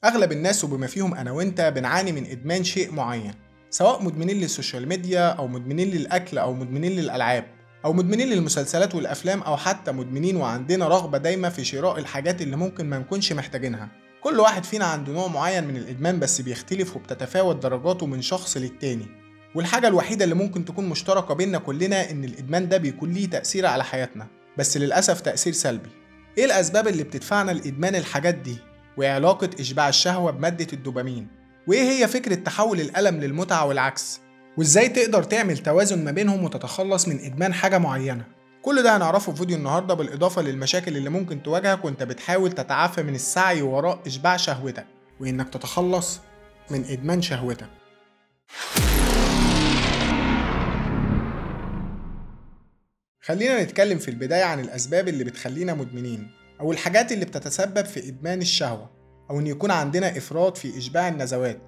أغلب الناس وبما فيهم أنا وأنت بنعاني من إدمان شيء معين، سواء مدمنين للسوشيال ميديا أو مدمنين للأكل أو مدمنين للألعاب أو مدمنين للمسلسلات والأفلام أو حتى مدمنين وعندنا رغبة دايمة في شراء الحاجات اللي ممكن ما نكونش محتاجينها. كل واحد فينا عنده نوع معين من الإدمان بس بيختلف وبتتفاوت درجاته من شخص للتاني، والحاجة الوحيدة اللي ممكن تكون مشتركة بيننا كلنا إن الإدمان ده بيكون ليه تأثير على حياتنا، بس للأسف تأثير سلبي. إيه الأسباب اللي بتدفعنا لإدمان الحاجات دي؟ وإيه علاقة إشباع الشهوة بمادة الدوبامين؟ وإيه هي فكرة تحول الألم للمتعة والعكس؟ وإزاي تقدر تعمل توازن ما بينهم وتتخلص من إدمان حاجة معينة؟ كل ده هنعرفه في فيديو النهاردة، بالإضافة للمشاكل اللي ممكن تواجهك وإنت بتحاول تتعافى من السعي وراء إشباع شهوتك، وإنك تتخلص من إدمان شهوتك. خلينا نتكلم في البداية عن الأسباب اللي بتخلينا مدمنين، أو الحاجات اللي بتتسبب في إدمان الشهوة، أو إن يكون عندنا إفراط في إشباع النزوات.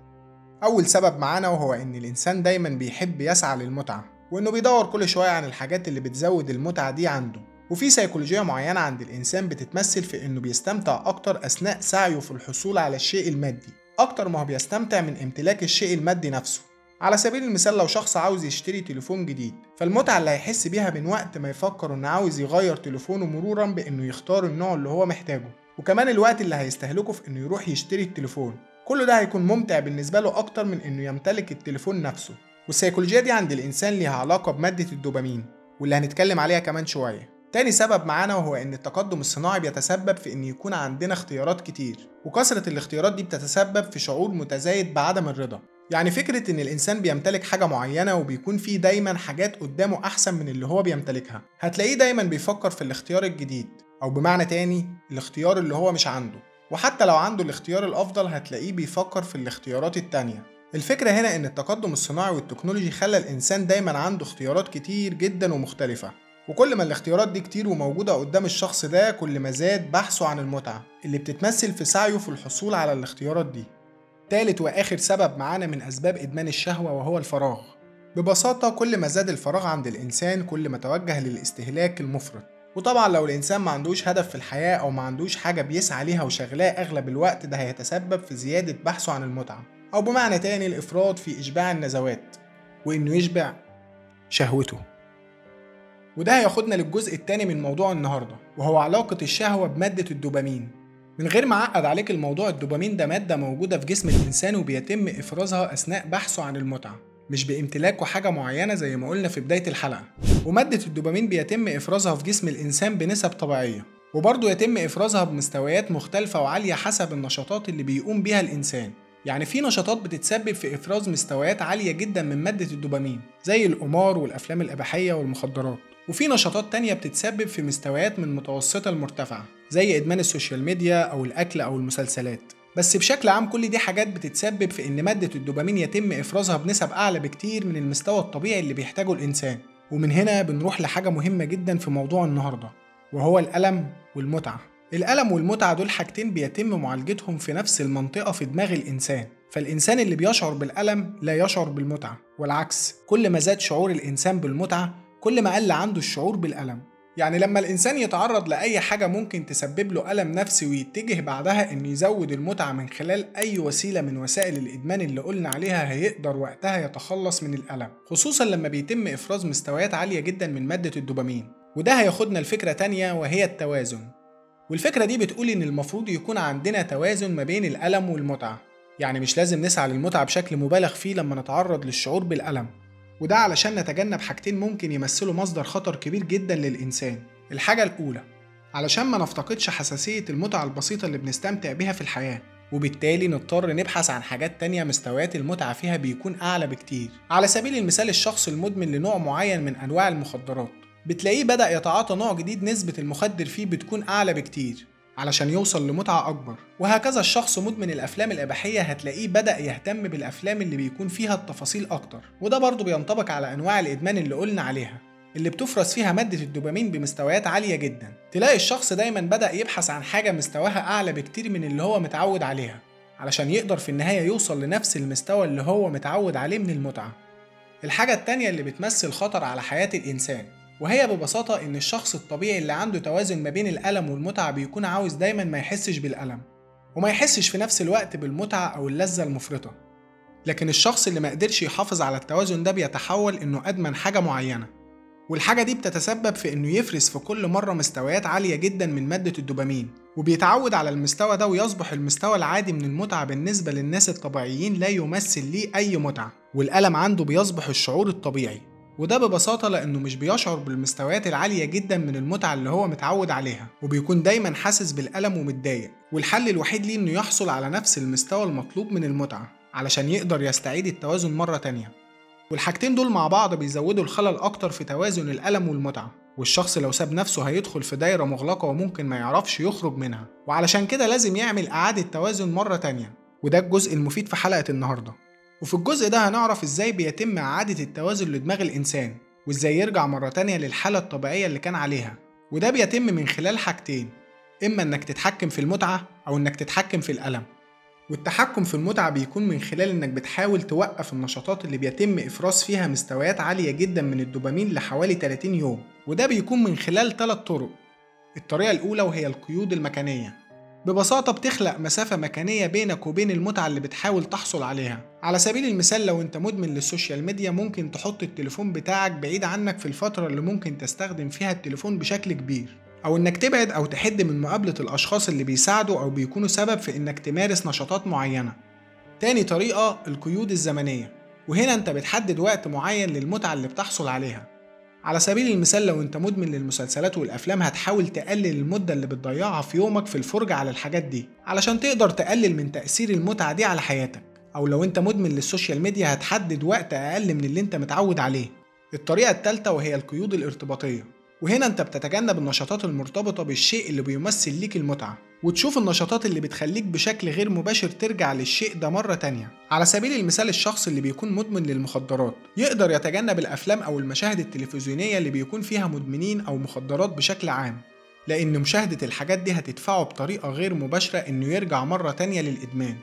أول سبب معانا وهو إن الإنسان دايماً بيحب يسعى للمتعة، وإنه بيدور كل شوية عن الحاجات اللي بتزود المتعة دي عنده. وفي سيكولوجية معينة عند الإنسان بتتمثل في إنه بيستمتع أكتر أثناء سعيه في الحصول على الشيء المادي، أكتر ما هو بيستمتع من امتلاك الشيء المادي نفسه. على سبيل المثال، لو شخص عاوز يشتري تليفون جديد، فالمتعة اللي هيحس بيها من وقت ما يفكر إنه عاوز يغير تليفونه مرورا بإنه يختار النوع اللي هو محتاجه، وكمان الوقت اللي هيستهلكه في إنه يروح يشتري التليفون، كل ده هيكون ممتع بالنسبة له أكتر من إنه يمتلك التليفون نفسه. والسيكولوجيا دي عند الإنسان ليها علاقة بمادة الدوبامين، واللي هنتكلم عليها كمان شوية. تاني سبب معانا وهو إن التقدم الصناعي بيتسبب في إن يكون عندنا اختيارات كتير، وكثرة الاختيارات دي بتتسبب في شعور متزايد بعدم الرضا. يعني فكرة إن الإنسان بيمتلك حاجة معينة وبيكون فيه دايما حاجات قدامه أحسن من اللي هو بيمتلكها، هتلاقيه دايما بيفكر في الاختيار الجديد، أو بمعنى تاني الاختيار اللي هو مش عنده. وحتى لو عنده الاختيار الأفضل هتلاقيه بيفكر في الاختيارات التانية. الفكرة هنا إن التقدم الصناعي والتكنولوجي خلى الإنسان دايما عنده اختيارات كتير جدا ومختلفة، وكل ما الاختيارات دي كتير وموجودة قدام الشخص ده، كل ما زاد بحثه عن المتعة اللي بتتمثل في سعيه في الحصول على الاختيارات دي. تالت وآخر سبب معانا من أسباب إدمان الشهوة وهو الفراغ. ببساطة، كل ما زاد الفراغ عند الإنسان كل ما توجه للاستهلاك المفرط. وطبعا لو الإنسان ما عندوش هدف في الحياة أو ما عندوش حاجة بيسعى ليها وشغلاه أغلب الوقت، ده هيتسبب في زيادة بحثه عن المتعة، أو بمعنى تاني الإفراط في إشباع النزوات، وإنه يشبع شهوته. وده هياخدنا للجزء التاني من موضوع النهاردة، وهو علاقة الشهوة بمادة الدوبامين. من غير ما أعقد عليك الموضوع، الدوبامين ده مادة موجودة في جسم الإنسان وبيتم إفرازها أثناء بحثه عن المتعة، مش بامتلاكه حاجة معينة زي ما قلنا في بداية الحلقة. ومادة الدوبامين بيتم إفرازها في جسم الإنسان بنسب طبيعية، وبرضه يتم إفرازها بمستويات مختلفة وعالية حسب النشاطات اللي بيقوم بيها الإنسان. يعني في نشاطات بتتسبب في إفراز مستويات عالية جدا من مادة الدوبامين، زي القمار والأفلام الإباحية والمخدرات. وفي نشاطات تانية بتتسبب في مستويات من متوسطة لمرتفعة، زي إدمان السوشيال ميديا أو الأكل أو المسلسلات. بس بشكل عام كل دي حاجات بتتسبب في إن مادة الدوبامين يتم إفرازها بنسب أعلى بكتير من المستوى الطبيعي اللي بيحتاجه الإنسان. ومن هنا بنروح لحاجة مهمة جدا في موضوع النهاردة، وهو الألم والمتعة. الألم والمتعة دول حاجتين بيتم معالجتهم في نفس المنطقة في دماغ الإنسان، فالإنسان اللي بيشعر بالألم لا يشعر بالمتعة، والعكس، كل ما زاد شعور الإنسان بالمتعة كل ما قل عنده الشعور بالألم. يعني لما الإنسان يتعرض لأي حاجة ممكن تسبب له ألم نفسي ويتجه بعدها إنه يزود المتعة من خلال أي وسيلة من وسائل الإدمان اللي قلنا عليها، هيقدر وقتها يتخلص من الألم، خصوصا لما بيتم إفراز مستويات عالية جدا من مادة الدوبامين. وده هياخدنا لفكرة تانية وهي التوازن. والفكرة دي بتقول إن المفروض يكون عندنا توازن ما بين الألم والمتعة. يعني مش لازم نسعى للمتعة بشكل مبالغ فيه لما نتعرض للشعور بالألم، وده علشان نتجنب حاجتين ممكن يمثلوا مصدر خطر كبير جدا للإنسان. الحاجة الأولى، علشان ما نفقدش حساسية المتعة البسيطة اللي بنستمتع بيها في الحياة، وبالتالي نضطر نبحث عن حاجات تانية مستويات المتعة فيها بيكون أعلى بكتير. على سبيل المثال، الشخص المدمن لنوع معين من أنواع المخدرات بتلاقيه بدأ يتعاطى نوع جديد نسبة المخدر فيه بتكون أعلى بكتير علشان يوصل لمتعة أكبر. وهكذا الشخص مدمن الأفلام الإباحية هتلاقيه بدأ يهتم بالأفلام اللي بيكون فيها التفاصيل أكتر، وده برضه بينطبق على أنواع الإدمان اللي قلنا عليها، اللي بتفرز فيها مادة الدوبامين بمستويات عالية جدا. تلاقي الشخص دايما بدأ يبحث عن حاجة مستواها أعلى بكتير من اللي هو متعود عليها، علشان يقدر في النهاية يوصل لنفس المستوى اللي هو متعود عليه من المتعة. الحاجة التانية اللي بتمثل خطر على حياة الإنسان، وهي ببساطة إن الشخص الطبيعي اللي عنده توازن ما بين الألم والمتعة بيكون عاوز دايما ما يحسش بالألم، وما يحسش في نفس الوقت بالمتعة أو اللذة المفرطة. لكن الشخص اللي ما قدرش يحافظ على التوازن ده بيتحول إنه أدمن حاجة معينة، والحاجة دي بتتسبب في إنه يفرز في كل مرة مستويات عالية جدا من مادة الدوبامين، وبيتعود على المستوى ده ويصبح المستوى العادي من المتعة بالنسبة للناس الطبيعيين لا يمثل ليه أي متعة، والألم عنده بيصبح الشعور الطبيعي. وده ببساطة لأنه مش بيشعر بالمستويات العالية جدا من المتعة اللي هو متعود عليها، وبيكون دايما حاسس بالألم ومتضايق، والحل الوحيد ليه إنه يحصل على نفس المستوى المطلوب من المتعة علشان يقدر يستعيد التوازن مرة تانية. والحاجتين دول مع بعض بيزودوا الخلل أكتر في توازن الألم والمتعة، والشخص لو ساب نفسه هيدخل في دايرة مغلقة وممكن ما يعرفش يخرج منها، وعلشان كده لازم يعمل إعادة توازن مرة تانية. وده الجزء المفيد في حلقة النهاردة. وفي الجزء ده هنعرف إزاي بيتم إعادة التوازن لدماغ الإنسان، وإزاي يرجع مرة تانية للحالة الطبيعية اللي كان عليها. وده بيتم من خلال حاجتين، إما إنك تتحكم في المتعة أو إنك تتحكم في الألم. والتحكم في المتعة بيكون من خلال إنك بتحاول توقف النشاطات اللي بيتم إفراز فيها مستويات عالية جدا من الدوبامين لحوالي 30 يوم، وده بيكون من خلال 3 طرق. الطريقة الأولى وهي القيود المكانية. ببساطة بتخلق مسافة مكانية بينك وبين المتعة اللي بتحاول تحصل عليها. على سبيل المثال لو انت مدمن للسوشيال ميديا ممكن تحط التليفون بتاعك بعيد عنك في الفترة اللي ممكن تستخدم فيها التليفون بشكل كبير، أو إنك تبعد أو تحد من مقابلة الأشخاص اللي بيساعدوا أو بيكونوا سبب في إنك تمارس نشاطات معينة. تاني طريقة القيود الزمنية، وهنا أنت بتحدد وقت معين للمتعة اللي بتحصل عليها. على سبيل المثال لو أنت مدمن للمسلسلات والأفلام هتحاول تقلل المدة اللي بتضيعها في يومك في الفرجة على الحاجات دي علشان تقدر تقلل من تأثير المتعة دي على حياتك. أو لو أنت مدمن للسوشيال ميديا هتحدد وقت أقل من اللي أنت متعود عليه. الطريقة التالتة وهي القيود الارتباطية، وهنا انت بتتجنب النشاطات المرتبطة بالشيء اللي بيمثل ليك المتعة، وتشوف النشاطات اللي بتخليك بشكل غير مباشر ترجع للشيء ده مرة تانية. على سبيل المثال الشخص اللي بيكون مدمن للمخدرات يقدر يتجنب الأفلام أو المشاهد التلفزيونية اللي بيكون فيها مدمنين أو مخدرات بشكل عام، لأن مشاهدة الحاجات دي هتدفعه بطريقة غير مباشرة إنه يرجع مرة تانية للإدمان.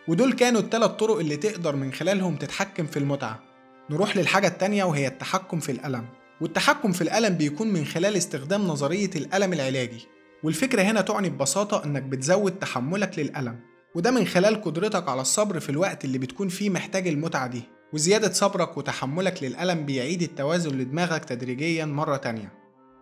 ودول كانوا ال3 طرق اللي تقدر من خلالهم تتحكم في المتعة. نروح للحاجة التانية وهي التحكم في الألم. والتحكم في الألم بيكون من خلال استخدام نظرية الألم العلاجي، والفكرة هنا تعني ببساطة إنك بتزود تحملك للألم، وده من خلال قدرتك على الصبر في الوقت اللي بتكون فيه محتاج المتعة دي. وزيادة صبرك وتحملك للألم بيعيد التوازن لدماغك تدريجيا مرة تانية.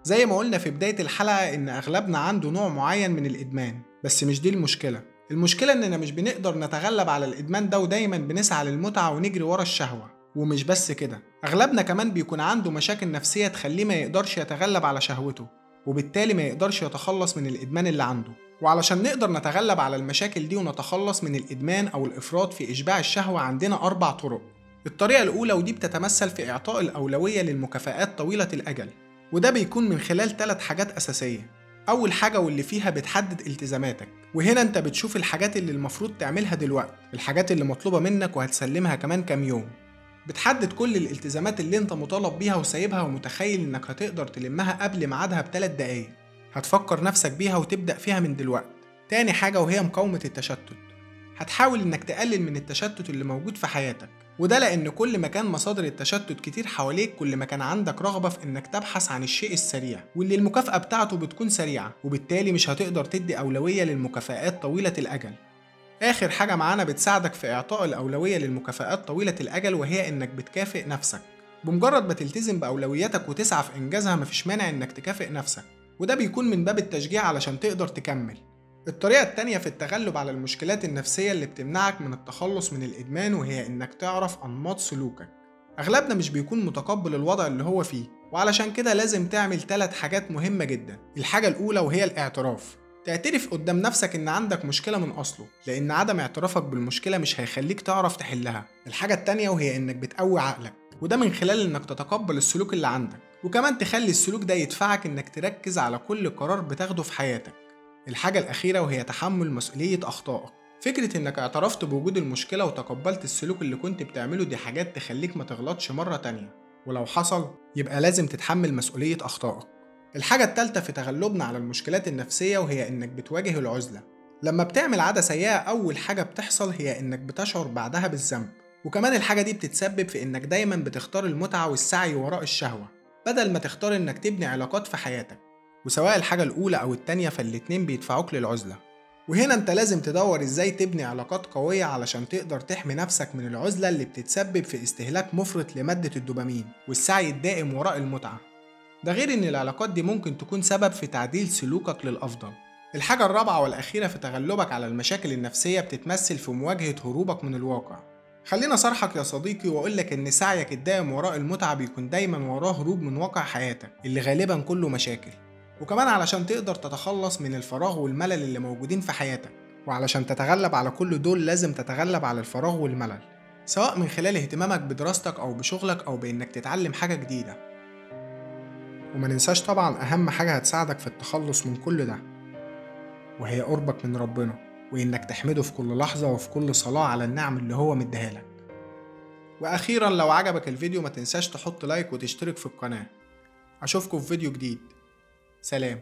زي ما قلنا في بداية الحلقة إن أغلبنا عنده نوع معين من الإدمان، بس مش دي المشكلة. المشكلة إننا مش بنقدر نتغلب على الإدمان ده ودايما بنسعى للمتعة ونجري ورا الشهوة. ومش بس كده، أغلبنا كمان بيكون عنده مشاكل نفسية تخليه ما يقدرش يتغلب على شهوته، وبالتالي ما يقدرش يتخلص من الإدمان اللي عنده. وعلشان نقدر نتغلب على المشاكل دي ونتخلص من الإدمان أو الإفراط في إشباع الشهوة عندنا 4 طرق. الطريقة الأولى ودي بتتمثل في إعطاء الأولوية للمكافآت طويلة الأجل، وده بيكون من خلال 3 حاجات أساسية. أول حاجة واللي فيها بتحدد التزاماتك، وهنا أنت بتشوف الحاجات اللي المفروض تعملها دلوقتي، الحاجات اللي مطلوبة منك وهتسلمها كمان كام يوم. بتحدد كل الالتزامات اللي انت مطالب بيها وسايبها ومتخيل انك هتقدر تلمها قبل ميعادها ب3 دقايق. هتفكر نفسك بيها وتبدأ فيها من دلوقتي. تاني حاجة وهي مقاومة التشتت. هتحاول انك تقلل من التشتت اللي موجود في حياتك، وده لان كل ما كان مصادر التشتت كتير حواليك كل ما كان عندك رغبة في انك تبحث عن الشيء السريع واللي المكافأة بتاعته بتكون سريعة، وبالتالي مش هتقدر تدي أولوية للمكافآت طويلة الأجل. آخر حاجة معانا بتساعدك في إعطاء الأولوية للمكافآت طويلة الأجل، وهي إنك بتكافئ نفسك. بمجرد ما تلتزم بأولوياتك وتسعى في إنجازها مفيش مانع إنك تكافئ نفسك، وده بيكون من باب التشجيع علشان تقدر تكمل. الطريقة التانية في التغلب على المشكلات النفسية اللي بتمنعك من التخلص من الإدمان وهي إنك تعرف أنماط سلوكك. أغلبنا مش بيكون متقبل الوضع اللي هو فيه، وعلشان كده لازم تعمل 3 حاجات مهمة جدا. الحاجة الأولى وهي الاعتراف. تعترف قدام نفسك إن عندك مشكلة من أصله، لأن عدم اعترافك بالمشكلة مش هيخليك تعرف تحلها. الحاجة التانية وهي إنك بتقوي عقلك، وده من خلال إنك تتقبل السلوك اللي عندك، وكمان تخلي السلوك ده يدفعك إنك تركز على كل قرار بتاخده في حياتك. الحاجة الأخيرة وهي تحمل مسؤولية أخطائك. فكرة إنك اعترفت بوجود المشكلة وتقبلت السلوك اللي كنت بتعمله دي حاجات تخليك ما تغلطش مرة تانية، ولو حصل يبقى لازم تتحمل مسؤولية أخطائك. الحاجة التالتة في تغلبنا على المشكلات النفسية وهي إنك بتواجه العزلة. لما بتعمل عادة سيئة أول حاجة بتحصل هي إنك بتشعر بعدها بالذنب، وكمان الحاجة دي بتتسبب في إنك دايما بتختار المتعة والسعي وراء الشهوة بدل ما تختار إنك تبني علاقات في حياتك. وسواء الحاجة الأولى أو التانية فالاتنين بيدفعوك للعزلة. وهنا انت لازم تدور ازاي تبني علاقات قوية علشان تقدر تحمي نفسك من العزلة اللي بتتسبب في استهلاك مفرط لمادة الدوبامين والسعي الدائم وراء المتعة. ده غير ان العلاقات دي ممكن تكون سبب في تعديل سلوكك للأفضل. الحاجة الرابعة والأخيرة في تغلبك على المشاكل النفسية بتتمثل في مواجهة هروبك من الواقع. خلينا صرحك يا صديقي وأقولك إن سعيك الدائم وراء المتعة بيكون دايما وراه هروب من واقع حياتك اللي غالبا كله مشاكل، وكمان علشان تقدر تتخلص من الفراغ والملل اللي موجودين في حياتك. وعلشان تتغلب على كل دول لازم تتغلب على الفراغ والملل، سواء من خلال اهتمامك بدراستك أو بشغلك أو بإنك تتعلم حاجة جديدة. وما ننساش طبعا أهم حاجة هتساعدك في التخلص من كل ده، وهي قربك من ربنا وإنك تحمده في كل لحظة وفي كل صلاة على النعم اللي هو مديها لك. وأخيرا لو عجبك الفيديو ما تنساش تحط لايك وتشترك في القناة. أشوفكم في فيديو جديد. سلام.